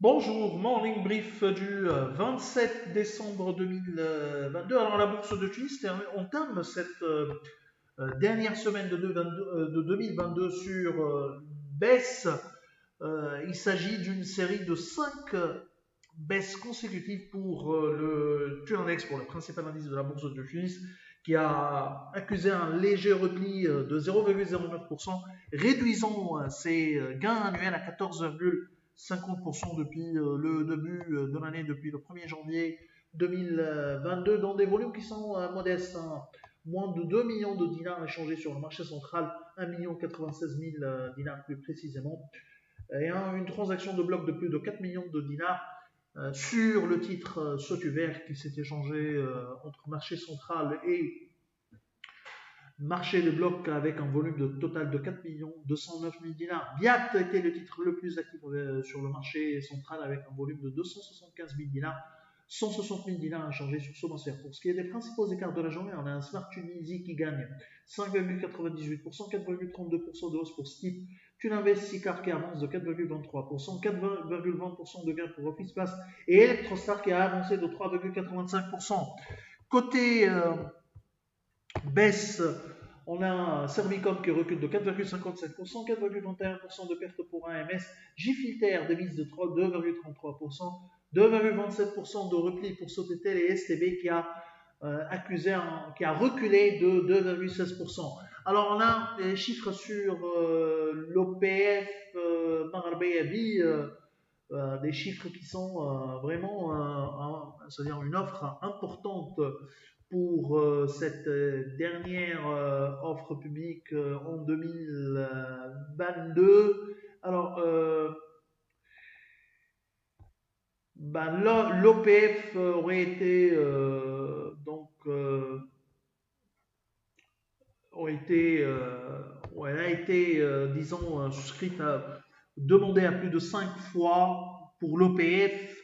Bonjour, morning brief du 27 décembre 2022. Alors, la bourse de Tunis entame cette dernière semaine de 2022 sur une baisse. Il s'agit d'une série de 5 baisses consécutives pour le Turindex, pour le principal indice de la bourse de Tunis, qui a accusé un léger repli de 0,09%, réduisant ses gains annuels à 14,50% depuis le début de l'année, depuis le 1er janvier 2022, dans des volumes qui sont modestes, hein. Moins de 2 millions de dinars échangés sur le marché central, 1 96 000 dinars plus précisément, et une transaction de bloc de plus de 4 millions de dinars sur le titre Sotuver qui s'est échangé entre marché central et marché de bloc avec un volume total de 4 209 000 dinars. Biat était le titre le plus actif sur le marché central avec un volume de 275 000 dinars. 160 000 dinars échangés sur Somacer. Pour ce qui est des principaux écarts de la journée, on a un Smart Tunisie qui gagne 5,98%, 4,32% de hausse pour Skip. Tuninvest Sicar qui avance de 4,23%, 4,20% de gain pour Office Pass et Electrostar qui a avancé de 3,85%. Côté baisse, on a Servicom qui recule de 4,57%, 4,21% de perte pour AMS, Gfilter dévisse de 2,33%, 2,27% de repli pour Sotetel et STB qui a qui a reculé de 2,16%. Alors on a des chiffres sur l'OPF Magharbé des chiffres qui sont vraiment, c'est-à-dire une offre importante pour cette dernière offre publique en 2022. Alors, l'OPF aurait été elle a été, disons, souscrite, demandée à plus de 5 fois pour l'OPF.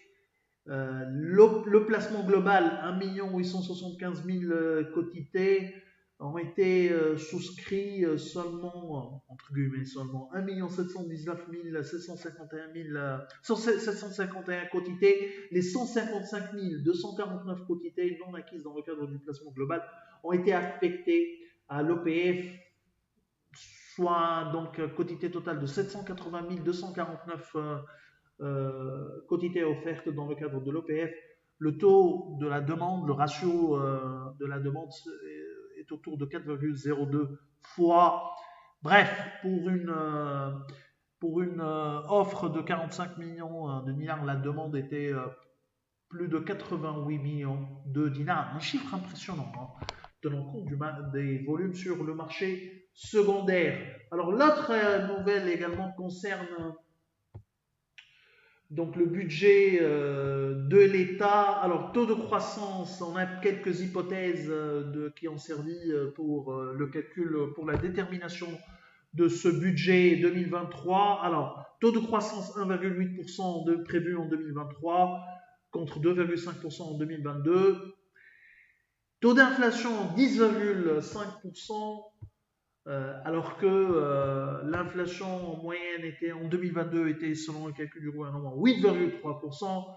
Le placement global, 1 875 000 quotités, ont été souscrits seulement, entre guillemets, seulement 1 719 751 quotités. Les 155 249 quotités non acquises dans le cadre du placement global ont été affectées à l'OPF, soit donc quotité totale de 780 249 quotités offertes dans le cadre de l'OPF. Le taux de la demande, le ratio de la demande est autour de 4,02 fois. Bref, pour une offre de 45 millions de dinars, la demande était plus de 88 millions de dinars. Un chiffre impressionnant, hein, tenant compte des volumes sur le marché secondaire. Alors l'autre nouvelle également concerne donc le budget de l'État. Alors taux de croissance, on a quelques hypothèses qui ont servi pour le calcul, pour la détermination de ce budget 2023. Alors taux de croissance 1,8% prévu en 2023 contre 2,5% en 2022. Taux d'inflation 10,5%. Alors que l'inflation moyenne en 2022 était, selon le calcul du gouvernement, 8,3%.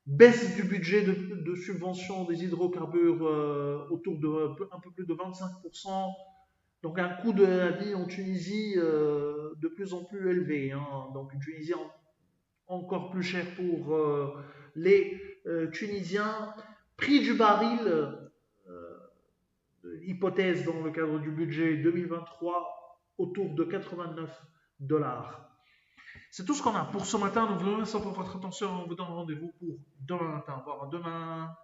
Baisse du budget de subvention des hydrocarbures autour de un peu plus de 25%. Donc un coût de la vie en Tunisie de plus en plus élevé, hein. Donc une Tunisie encore plus chère pour les Tunisiens. Prix du baril, hypothèse dans le cadre du budget 2023, autour de 89 dollars. C'est tout ce qu'on a pour ce matin. Nous vous remercions pour votre attention. On vous donne rendez-vous pour demain matin. Au revoir, demain.